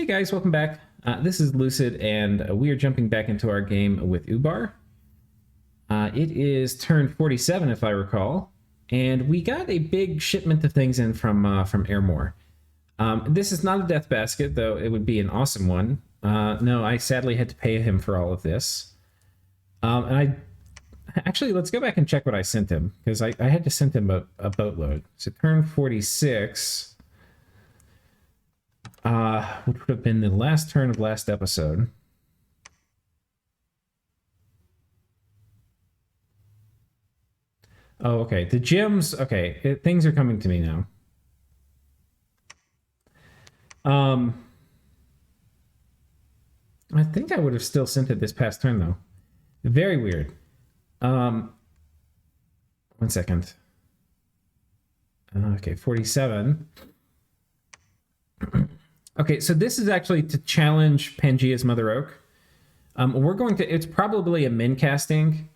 guys, welcome back. This is Lucid, and we are jumping back into our game with Ubar. It is turn 47, if I recall, and we got a big shipment of things in from Airmore. This is not a death basket, though it would be an awesome one. No, I sadly had to pay him for all of this. Actually, let's go back and check what I sent him, because I had to send him a boatload. So turn 46... which would have been the last turn of last episode. Oh, okay. The gems. Okay, things are coming to me now. I think I would have still sent it this past turn, though. Very weird. 1 second. Okay, 47. Okay, so this is actually to challenge Pangaea's Mother Oak. We're going to... It's probably a min casting.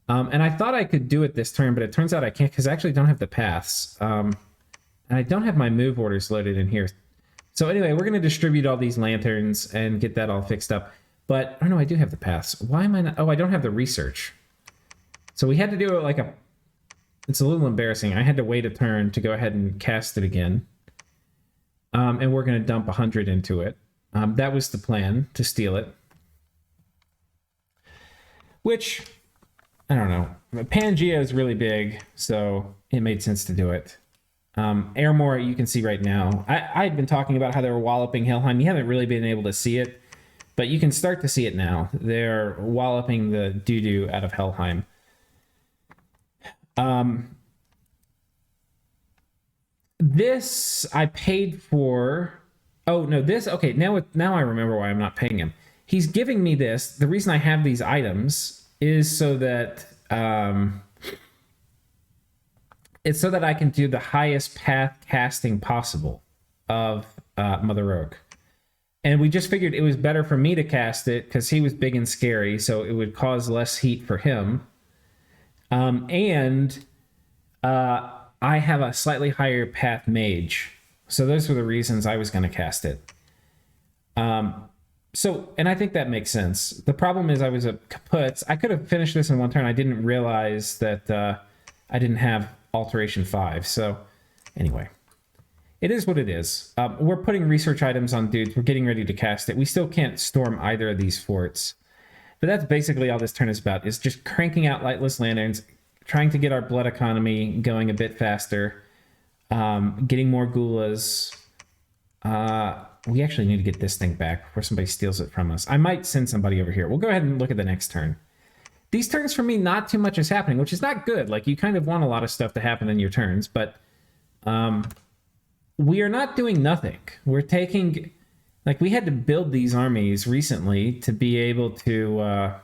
And I thought I could do it this turn, but it turns out I can't because I actually don't have the paths. And I don't have my move orders loaded in here. So anyway, we're going to distribute all these lanterns and get that all fixed up. But, oh no, I do have the paths. Why am I not... Oh, I don't have the research. So we had to do it like a... It's a little embarrassing. I had to wait a turn to go ahead and cast it again. And we're going to dump 100 into it. That was the plan, to steal it. Which, I don't know. Pangaea is really big, so it made sense to do it. Airmore, you can see right now. I had been talking about how they were walloping Helheim. You haven't really been able to see it, but you can start to see it now. They're walloping the doo-doo out of Helheim. This I paid for. Oh no, this okay. Now I remember why I'm not paying him. He's giving me this. The reason I have these items is so that it's so that I can do the highest path casting possible of Mother Oak. And we just figured it was better for me to cast it because he was big and scary, so it would cause less heat for him. I have a slightly higher path mage. So those were the reasons I was going to cast it. And I think that makes sense. The problem is I was a kaput. I could have finished this in one turn. I didn't realize that I didn't have Alteration 5. So anyway, it is what it is. We're putting research items on dudes. We're getting ready to cast it. We still can't storm either of these forts. But that's basically all this turn is about, is just cranking out lightless lanterns, trying to get our blood economy going a bit faster, getting more gulas. We actually need to get this thing back before somebody steals it from us. I might send somebody over here. We'll go ahead and look at the next turn. These turns for me, not too much is happening, which is not good. Like, you kind of want a lot of stuff to happen in your turns, but we are not doing nothing. We're taking... Like, we had to build these armies recently to be able to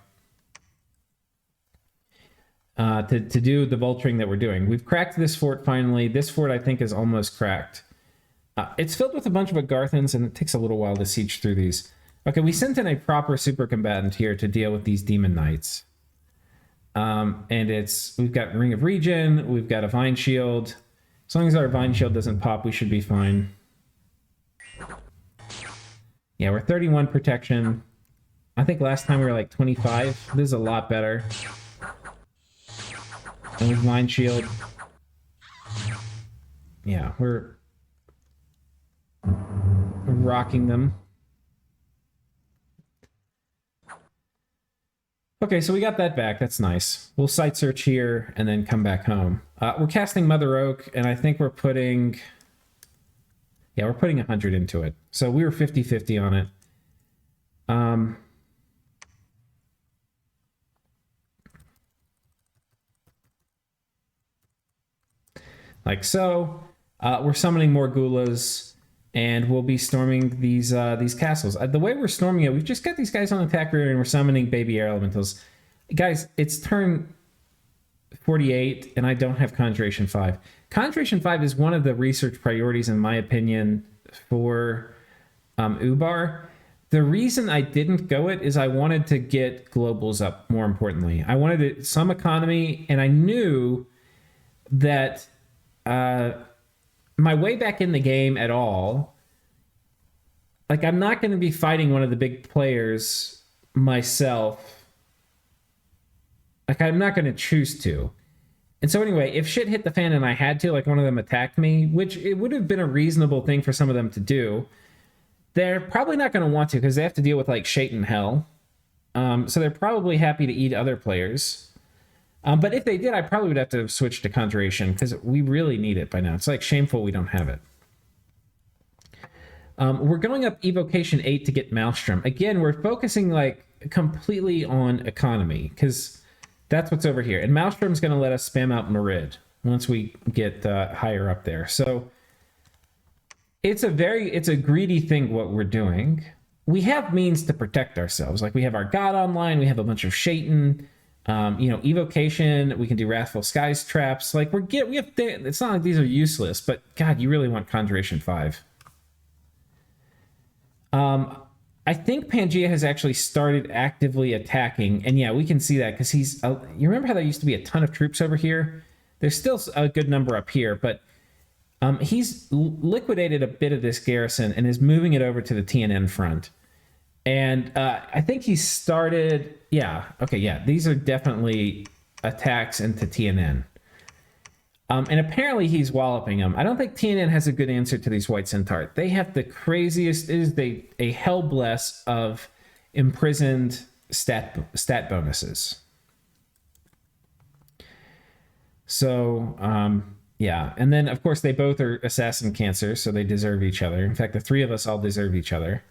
do the vulturing that we're doing. We've cracked this fort finally. This fort, I think, is almost cracked. It's filled with a bunch of Agarthans, and it takes a little while to siege through these. Okay, we sent in a proper super combatant here to deal with these demon knights. And we've got Ring of Regen, we've got a Vine Shield. As long as our Vine Shield doesn't pop, we should be fine. Yeah, we're 31 protection. I think last time we were like 25. This is a lot better. And with Vine Shield, yeah, we're rocking them. Okay, so we got that back. That's nice. We'll site search here and then come back home. We're casting Mother Oak, and I think we're putting... Yeah, we're putting 100 into it. So we were 50-50 on it. Like so. We're summoning more gulas, and we'll be storming these castles. The way we're storming it, we've just got these guys on attack rear, and we're summoning baby air elementals. Guys, it's turn 48, and I don't have Conjuration 5. Conjuration 5 is one of the research priorities, in my opinion, for Ubar. The reason I didn't go it is I wanted to get globals up, more importantly. I wanted some economy, and I knew that my way back in the game at all, like, I'm not going to be fighting one of the big players myself. Like, I'm not going to choose to. And so anyway, if shit hit the fan and I had to, like one of them attacked me, which it would have been a reasonable thing for some of them to do, they're probably not going to want to because they have to deal with like Shate and Hell. So they're probably happy to eat other players. But if they did, I probably would have to switch to Conjuration because we really need it by now. It's like shameful we don't have it. We're going up Evocation 8 to get Maelstrom. Again, we're focusing like completely on economy because that's what's over here. And Maelstrom's going to let us spam out Merid once we get higher up there. So it's a greedy thing what we're doing. We have means to protect ourselves. Like we have our God online. We have a bunch of Shaitan, Evocation. We can do Wrathful Skies traps. Like it's not like these are useless, but God, you really want Conjuration 5. I think Pangaea has actually started actively attacking, and yeah, we can see that because he's. You remember how there used to be a ton of troops over here? There's still a good number up here, but he's liquidated a bit of this garrison and is moving it over to the TNN front. And I think he started. Yeah, okay, yeah, these are definitely attacks into TNN. And apparently he's walloping them. I don't think TNN has a good answer to these White Centaur. They have the craziest, a hell bless of imprisoned stat bonuses. So, yeah. And then, of course, they both are assassin cancer, so they deserve each other. In fact, the three of us all deserve each other.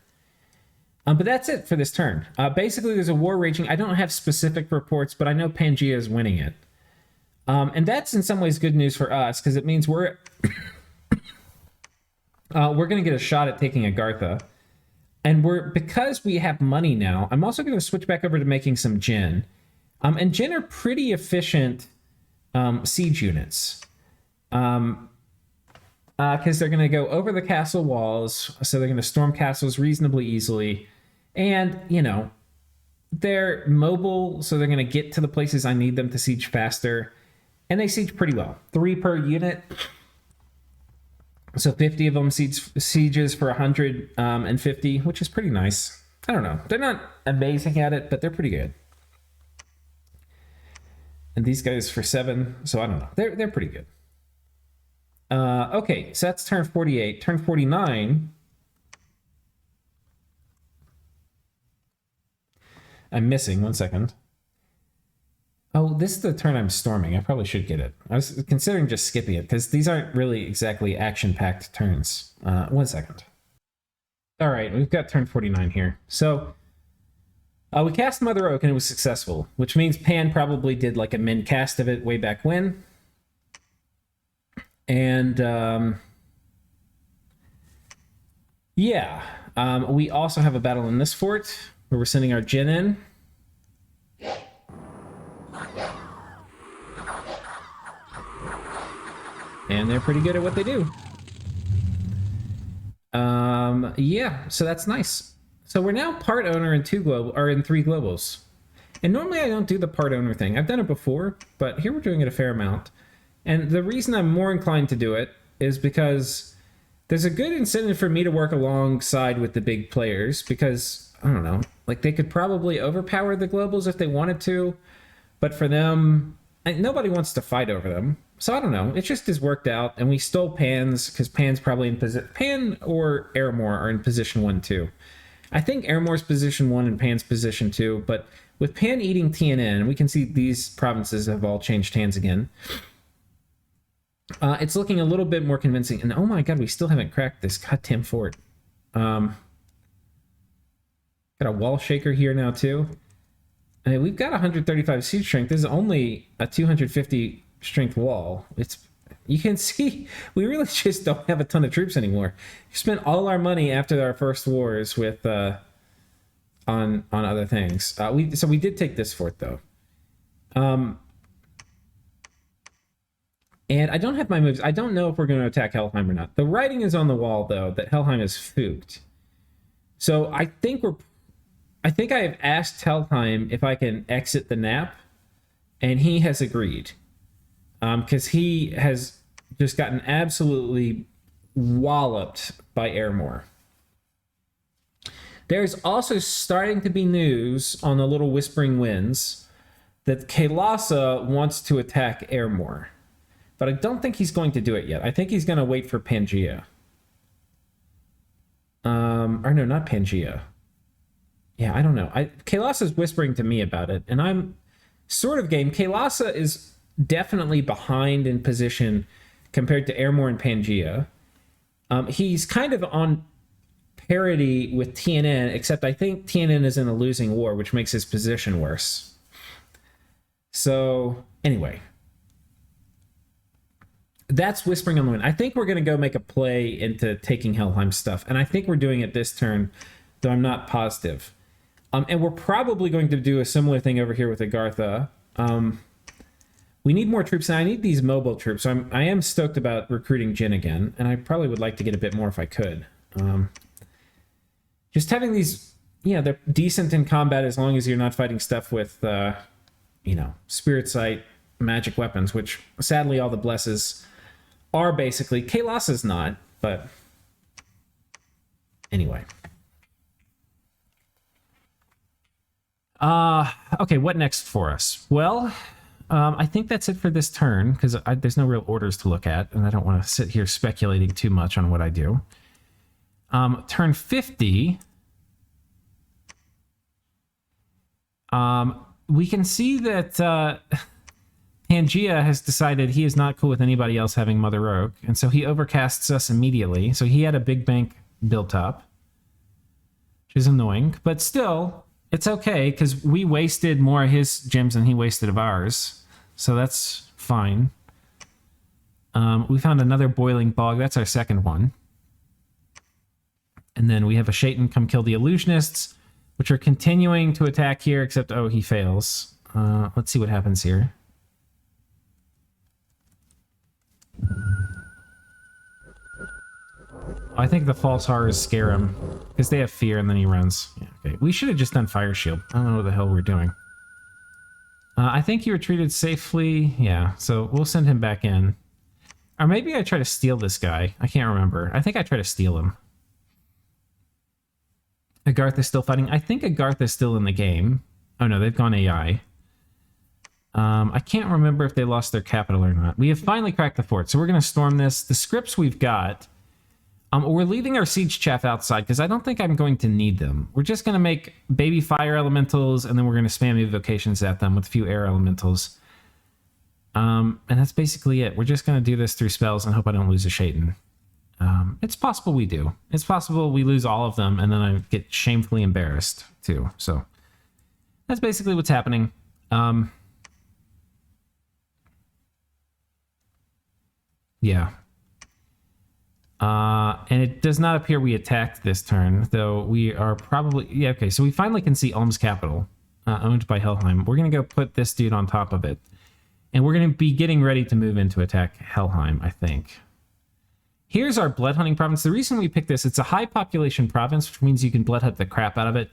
But that's it for this turn. Basically, there's a war raging. I don't have specific reports, but I know Pangaea is winning it. And that's in some ways good news for us because it means we're going to get a shot at taking Agartha. And because we have money now, I'm also going to switch back over to making some Jinn. And Jinn are pretty efficient siege units. Because they're going to go over the castle walls, so they're going to storm castles reasonably easily. And, they're mobile, so they're going to get to the places I need them to siege faster. And they siege pretty well. 3 per unit. So 50 of them sieges for 150, which is pretty nice. I don't know. They're not amazing at it, but they're pretty good. And these guys for 7, so I don't know. They're pretty good. Okay, so that's turn 48. Turn 49. I'm missing. 1 second. Oh, this is the turn I'm storming. I probably should get it. I was considering just skipping it because these aren't really exactly action-packed turns. 1 second. All right, we've got turn 49 here. So we cast Mother Oak and it was successful, which means Pan probably did like a min cast of it way back when. And yeah, we also have a battle in this fort where we're sending our Jinn in. And they're pretty good at what they do. Yeah, so that's nice. So we're now part owner in 3 globals. And normally I don't do the part owner thing. I've done it before, but here we're doing it a fair amount. And the reason I'm more inclined to do it is because there's a good incentive for me to work alongside with the big players because, I don't know, like they could probably overpower the globals if they wanted to, but for them, nobody wants to fight over them. So I don't know. It just has worked out, and we stole Pan's because Pan's probably in position. Pan or Airmore are in position 1 too. I think Airmore's position 1 and Pan's position 2, but with Pan eating TNN, we can see these provinces have all changed hands again. It's looking a little bit more convincing, and oh my god, we still haven't cracked this goddamn fort. Got a wall shaker here now too. I mean, we've got 135 siege strength. This is only a 250 strength wall. You can see we really just don't have a ton of troops anymore. We spent all our money after our first wars with on other things. So we did take this fort though. And I don't have my moves. I don't know if we're going to attack Helheim or not. The writing is on the wall though that Helheim is fooked. So I think I have asked Helheim if I can exit the nap, and he has agreed. Because he has just gotten absolutely walloped by Airmore. There's also starting to be news on the little whispering winds that Kael'thasa wants to attack Airmore. But I don't think he's going to do it yet. I think he's going to wait for Pangaea. Or no, not Pangaea. Yeah, I don't know. Kael'thasa's whispering to me about it, and I'm sort of game. Kael'thasa is definitely behind in position compared to Airmore and Pangaea. He's kind of on parity with TNN, except I think TNN is in a losing war, which makes his position worse. So, anyway. That's Whispering on the Wind. I think we're going to go make a play into taking Helheim stuff, and I think we're doing it this turn, though I'm not positive. And we're probably going to do a similar thing over here with Agartha. We need more troops, and I need these mobile troops, so I am stoked about recruiting Jin again, and I probably would like to get a bit more if I could. Just having these, they're decent in combat as long as you're not fighting stuff with, Spirit Sight, magic weapons, which sadly all the blesses are basically. Kalos is not, but anyway. Okay, what next for us? Well, I think that's it for this turn, because there's no real orders to look at, and I don't want to sit here speculating too much on what I do. Turn 50, we can see that Pangaea has decided he is not cool with anybody else having Mother Rogue, and so he overcasts us immediately. So he had a big bank built up, which is annoying, but still, it's okay, because we wasted more of his gems than he wasted of ours, so that's fine. We found another Boiling Bog. That's our second one. And then we have a Shaitan come kill the Illusionists, which are continuing to attack here, except, he fails. Let's see what happens here. I think the false horrors scare him, because they have fear, and then he runs. Yeah, okay. We should have just done Fire Shield. I don't know what the hell we're doing. I think he retreated safely. Yeah, so we'll send him back in. Or maybe I try to steal this guy. I can't remember. I think I try to steal him. Agartha's still fighting. I think Agartha's still in the game. Oh no, they've gone AI. I can't remember if they lost their capital or not. We have finally cracked the fort, so we're going to storm this. The scripts we've got, we're leaving our siege chaff outside because I don't think I'm going to need them. We're just going to make baby fire elementals, and then we're going to spam evocations at them with a few air elementals. And that's basically it. We're just going to do this through spells and hope I don't lose a Shaitan. It's possible we do. It's possible we lose all of them, and then I get shamefully embarrassed, too. So that's basically what's happening. Yeah. And it does not appear we attacked this turn, though we are probably... Yeah, okay, so we finally can see Ulm's capital, owned by Helheim. We're going to go put this dude on top of it. And we're going to be getting ready to move in to attack Helheim, I think. Here's our blood hunting province. The reason we picked this, it's a high population province, which means you can blood hunt the crap out of it.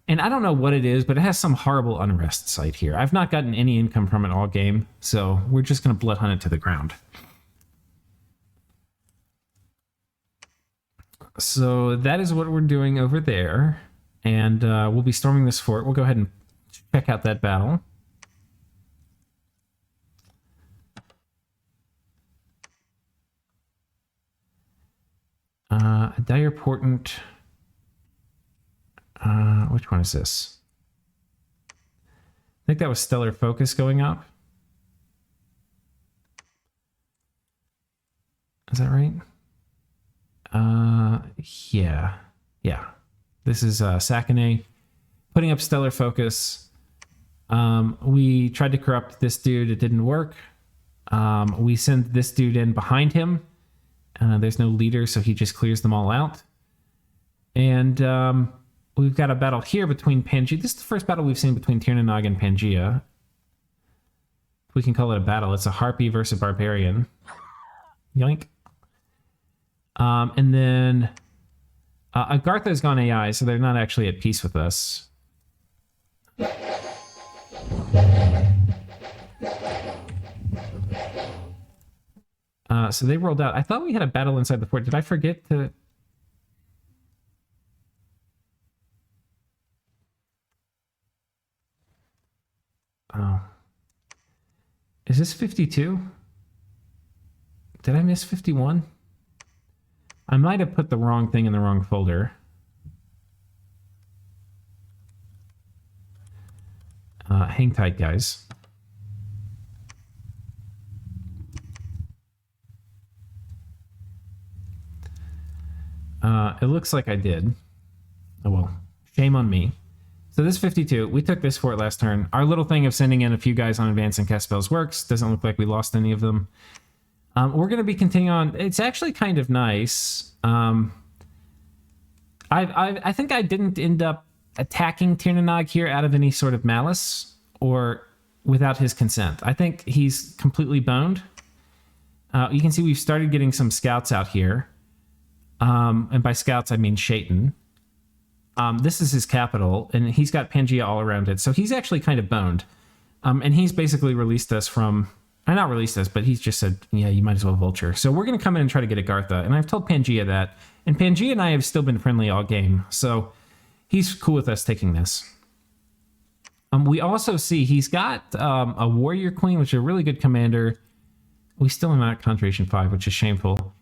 And I don't know what it is, but it has some horrible unrest site here. I've not gotten any income from it all game, so we're just going to blood hunt it to the ground. So that is what we're doing over there. And we'll be storming this fort. We'll go ahead and check out that battle. A dire portent. Which one is this? I think that was Stellar Focus going up. Is that right? Yeah. This is Sakane putting up Stellar Focus. We tried to corrupt this dude. It didn't work. We send this dude in behind him. There's no leader, so he just clears them all out. And we've got a battle here between Pangaea. This is the first battle we've seen between Tirnanog and Pangaea. If we can call it a battle. It's a Harpy versus a Barbarian. Yoink. And then Agartha has gone AI, so they're not actually at peace with us. So they rolled out. I thought we had a battle inside the fort. Did I forget to... Oh. Is this 52? Did I miss 51? I might have put the wrong thing in the wrong folder. Hang tight, guys. It looks like I did. Oh well, shame on me. So this 52, we took this fort last turn. Our little thing of sending in a few guys on advance and cast spells works. Doesn't look like we lost any of them. We're going to be continuing on. It's actually kind of nice. I think I didn't end up attacking Tirnanog here out of any sort of malice or without his consent. I think he's completely boned. You can see we've started getting some scouts out here. And by scouts, I mean Shaitan. This is his capital, and he's got Pangaea all around it. So he's actually kind of boned. And he's basically released us from... not released us, but he's just said, yeah, you might as well vulture. So we're going to come in and try to get Agartha. And I've told Pangaea that. And Pangaea and I have still been friendly all game. So he's cool with us taking this. We also see he's got a warrior queen, which is a really good commander. We still am at Conjuration 5, which is shameful.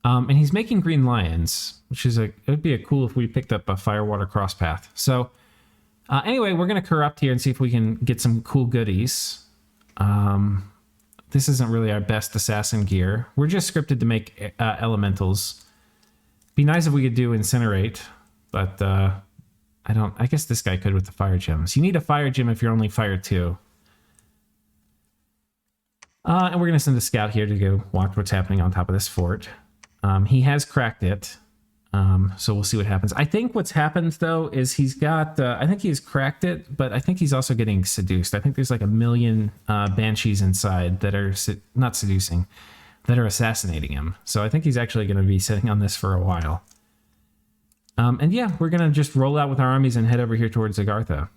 And he's making green lions, which is it would be cool if we picked up a firewater crosspath. So anyway, we're going to corrupt here and see if we can get some cool goodies. This isn't really our best assassin gear. We're just scripted to make elementals. Be nice if we could do incinerate, but I guess this guy could with the fire gems. You need a fire gem if you're only fire 2. And we're going to send a scout here to go watch what's happening on top of this fort. He has cracked it, so we'll see what happens. I think what's happened, though, is he's got... I think he's cracked it, but I think he's also getting seduced. I think there's like 1 million Banshees inside that are... not seducing, that are assassinating him. So I think he's actually going to be sitting on this for a while. And yeah, we're going to just roll out with our armies and head over here towards Agartha.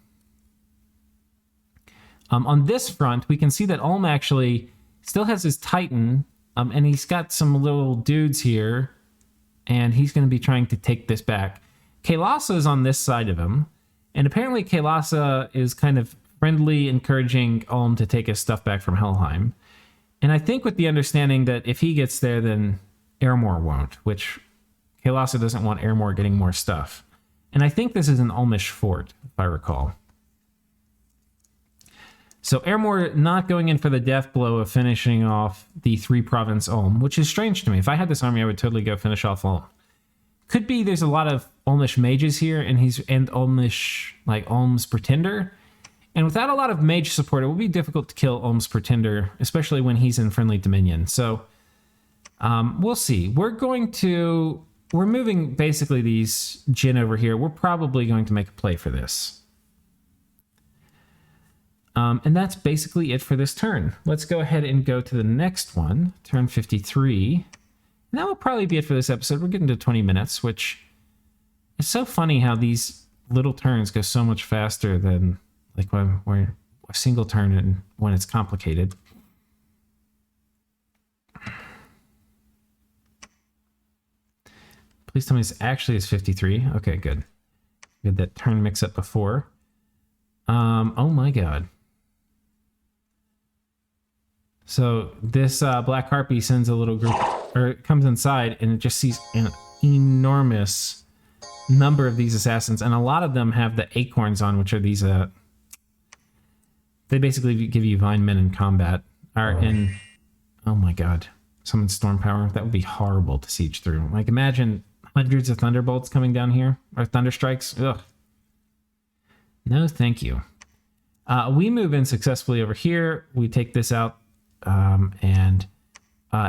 On this front, we can see that Ulm actually still has his Titan... and he's got some little dudes here, and he's going to be trying to take this back. Kaelasa is on this side of him, and apparently Kaelasa is kind of friendly, encouraging Ulm to take his stuff back from Helheim. And I think with the understanding that if he gets there, then Airmore won't, which Kaelasa doesn't want Airmore getting more stuff. And I think this is an Ulmish fort, if I recall. So Airmore not going in for the death blow of finishing off the 3-province Ulm, which is strange to me. If I had this army, I would totally go finish off Ulm. Could be there's a lot of Ulmish mages here, and Ulmish, like Ulm's Pretender. And without a lot of mage support, it will be difficult to kill Ulm's Pretender, especially when he's in friendly dominion. So we'll see. We're moving basically these Jin over here. We're probably going to make a play for this. And that's basically it for this turn. Let's go ahead and go to the next one, turn 53. And that will probably be it for this episode. We're getting to 20 minutes, which is so funny how these little turns go so much faster than like when we're a single turn and when it's complicated. Please tell me this actually is 53. Okay, good. We had that turn mix up before. Oh my god. So this Black Harpy sends a little group, or it comes inside, and it just sees an enormous number of these assassins, and a lot of them have the acorns on, which are these, they basically give you Vine Men in combat. Oh my god. Summon Storm Power. That would be horrible to siege through. Like, imagine hundreds of Thunderbolts coming down here, or Thunderstrikes. Ugh. No, thank you. We move in successfully over here. We take this out. And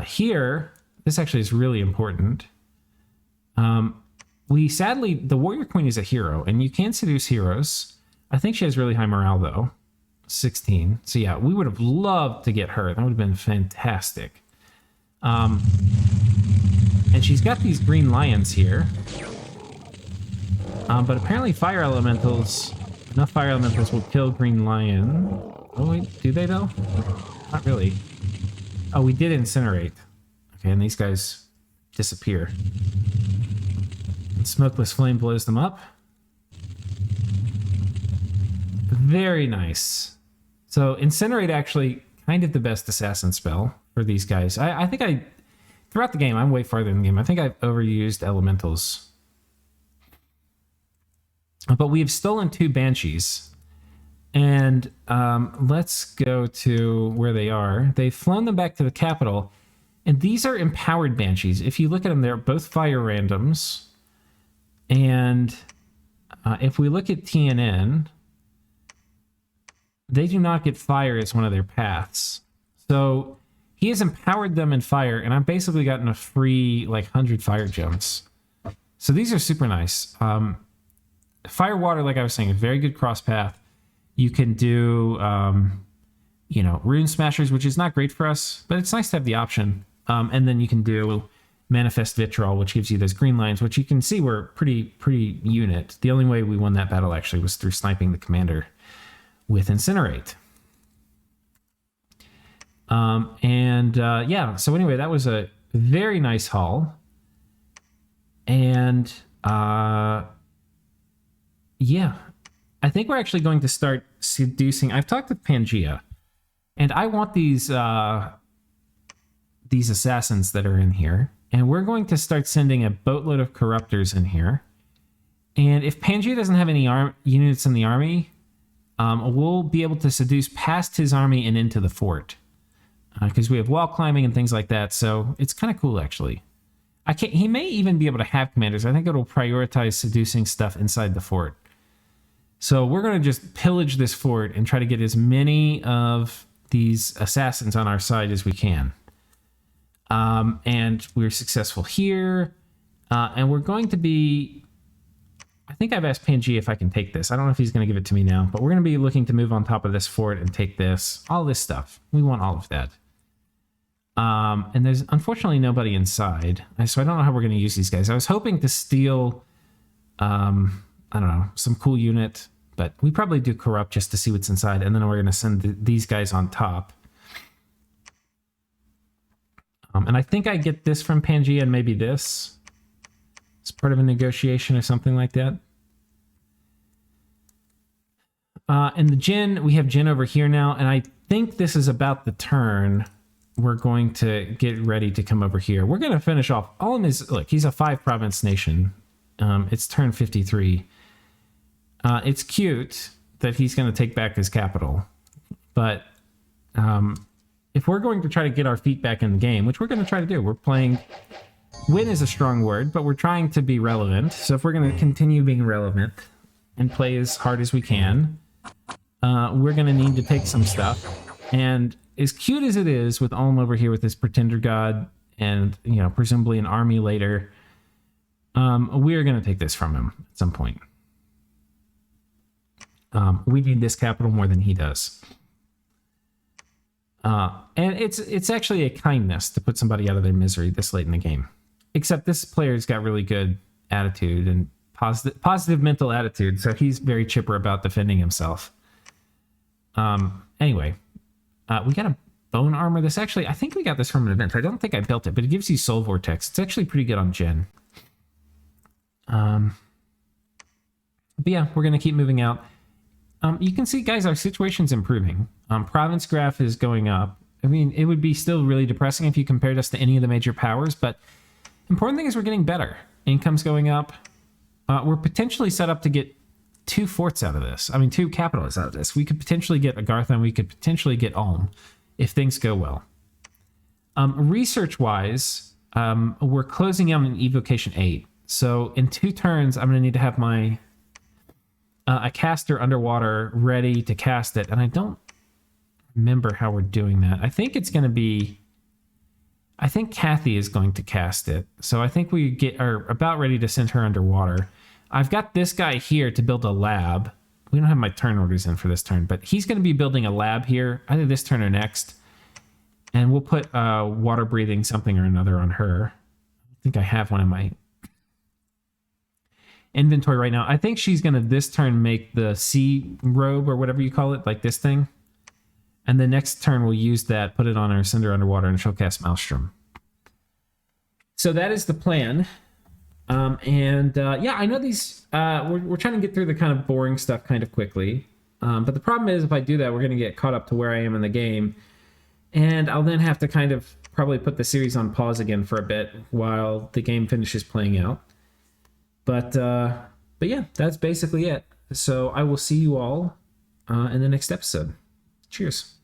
here, this actually is really important. Sadly, the Warrior Queen is a hero, and you can seduce heroes. I think she has really high morale, though. 16. So yeah, we would have loved to get her. That would have been fantastic. And she's got these green lions here. But apparently fire elementals... Enough fire elementals will kill green lion. Oh wait, do they though? Not really. Oh, we did incinerate. Okay, and these guys disappear. And Smokeless Flame blows them up. Very nice. So Incinerate actually kind of the best assassin spell for these guys. I think throughout the game, I'm way farther in the game. I think I've overused elementals. But we have stolen 2 Banshees. And let's go to where they are. They've flown them back to the capital. And these are empowered Banshees. If you look at them, they're both fire randoms. And if we look at TNN, they do not get fire as one of their paths. So he has empowered them in fire, and I've basically gotten a free, 100 fire gems. So these are super nice. Fire water, like I was saying, a very good cross path. You can do, rune smashers, which is not great for us, but it's nice to have the option. And then you can do manifest vitriol, which gives you those green lines, which you can see were pretty unit. The only way we won that battle actually was through sniping the commander with Incinerate. So anyway, that was a very nice haul. And I think we're actually going to start seducing. I've talked with Pangaea, and I want these assassins that are in here, and we're going to start sending a boatload of corruptors in here. And if Pangaea doesn't have any units in the army, we'll be able to seduce past his army and into the fort, because we have wall climbing and things like that. So it's kind of cool, actually. He may even be able to have commanders. I think it'll prioritize seducing stuff inside the fort. So we're going to just pillage this fort and try to get as many of these assassins on our side as we can. And we're successful here. And we're going to be... I think I've asked Pangaea if I can take this. I don't know if he's going to give it to me now, but we're going to be looking to move on top of this fort and take this. All this stuff. We want all of that. And there's unfortunately nobody inside. So I don't know how we're going to use these guys. I was hoping to steal, some cool unit, but we probably do corrupt just to see what's inside. And then we're going to send these guys on top. And I think I get this from Pangaea and maybe this. It's part of a negotiation or something like that. And the Jinn, we have Jinn over here now. And I think this is about the turn we're going to get ready to come over here. We're going to finish off all of his... Look, he's a 5-province nation. It's turn 53. It's cute that he's going to take back his capital. But if we're going to try to get our feet back in the game, which we're going to try to do, we're playing... Win is a strong word, but we're trying to be relevant. So if we're going to continue being relevant and play as hard as we can, we're going to need to take some stuff. And as cute as it is with Ulm over here with his pretender god and, presumably an army later, we're going to take this from him at some point. We need this capital more than he does. And it's actually a kindness to put somebody out of their misery this late in the game. Except this player's got really good attitude and positive mental attitude, so he's very chipper about defending himself. Anyway, we got a bone armor. This actually, I think we got this from an event. I don't think I built it, but it gives you soul vortex. It's actually pretty good on Gen. But yeah, we're going to keep moving out. You can see, guys, our situation's improving. Province graph is going up. I mean, it would be still really depressing if you compared us to any of the major powers, but important thing is we're getting better. Income's going up. We're potentially set up to get 2 forts out of this. I mean, 2 capitals out of this. We could potentially get Agartha and we could potentially get Ulm if things go well. Research-wise, we're closing out in Evocation 8. So in 2 turns, I'm going to need to have my... a caster underwater ready to cast it. And I don't remember how we're doing that. I think it's going to be... I think Kathy is going to cast it. So I think we are about ready to send her underwater. I've got this guy here to build a lab. We don't have my turn orders in for this turn, but he's going to be building a lab here, either this turn or next. And we'll put water breathing something or another on her. I think I have one in my inventory right now. I think she's going to this turn make the sea robe or whatever you call it, like this thing. And the next turn we'll use that, put it on her, send her underwater, and she'll cast Maelstrom. So that is the plan. I know these... we're trying to get through the kind of boring stuff kind of quickly. But the problem is, if I do that, we're going to get caught up to where I am in the game, and I'll then have to kind of probably put the series on pause again for a bit while the game finishes playing out. But yeah, that's basically it. So I will see you all in the next episode. Cheers.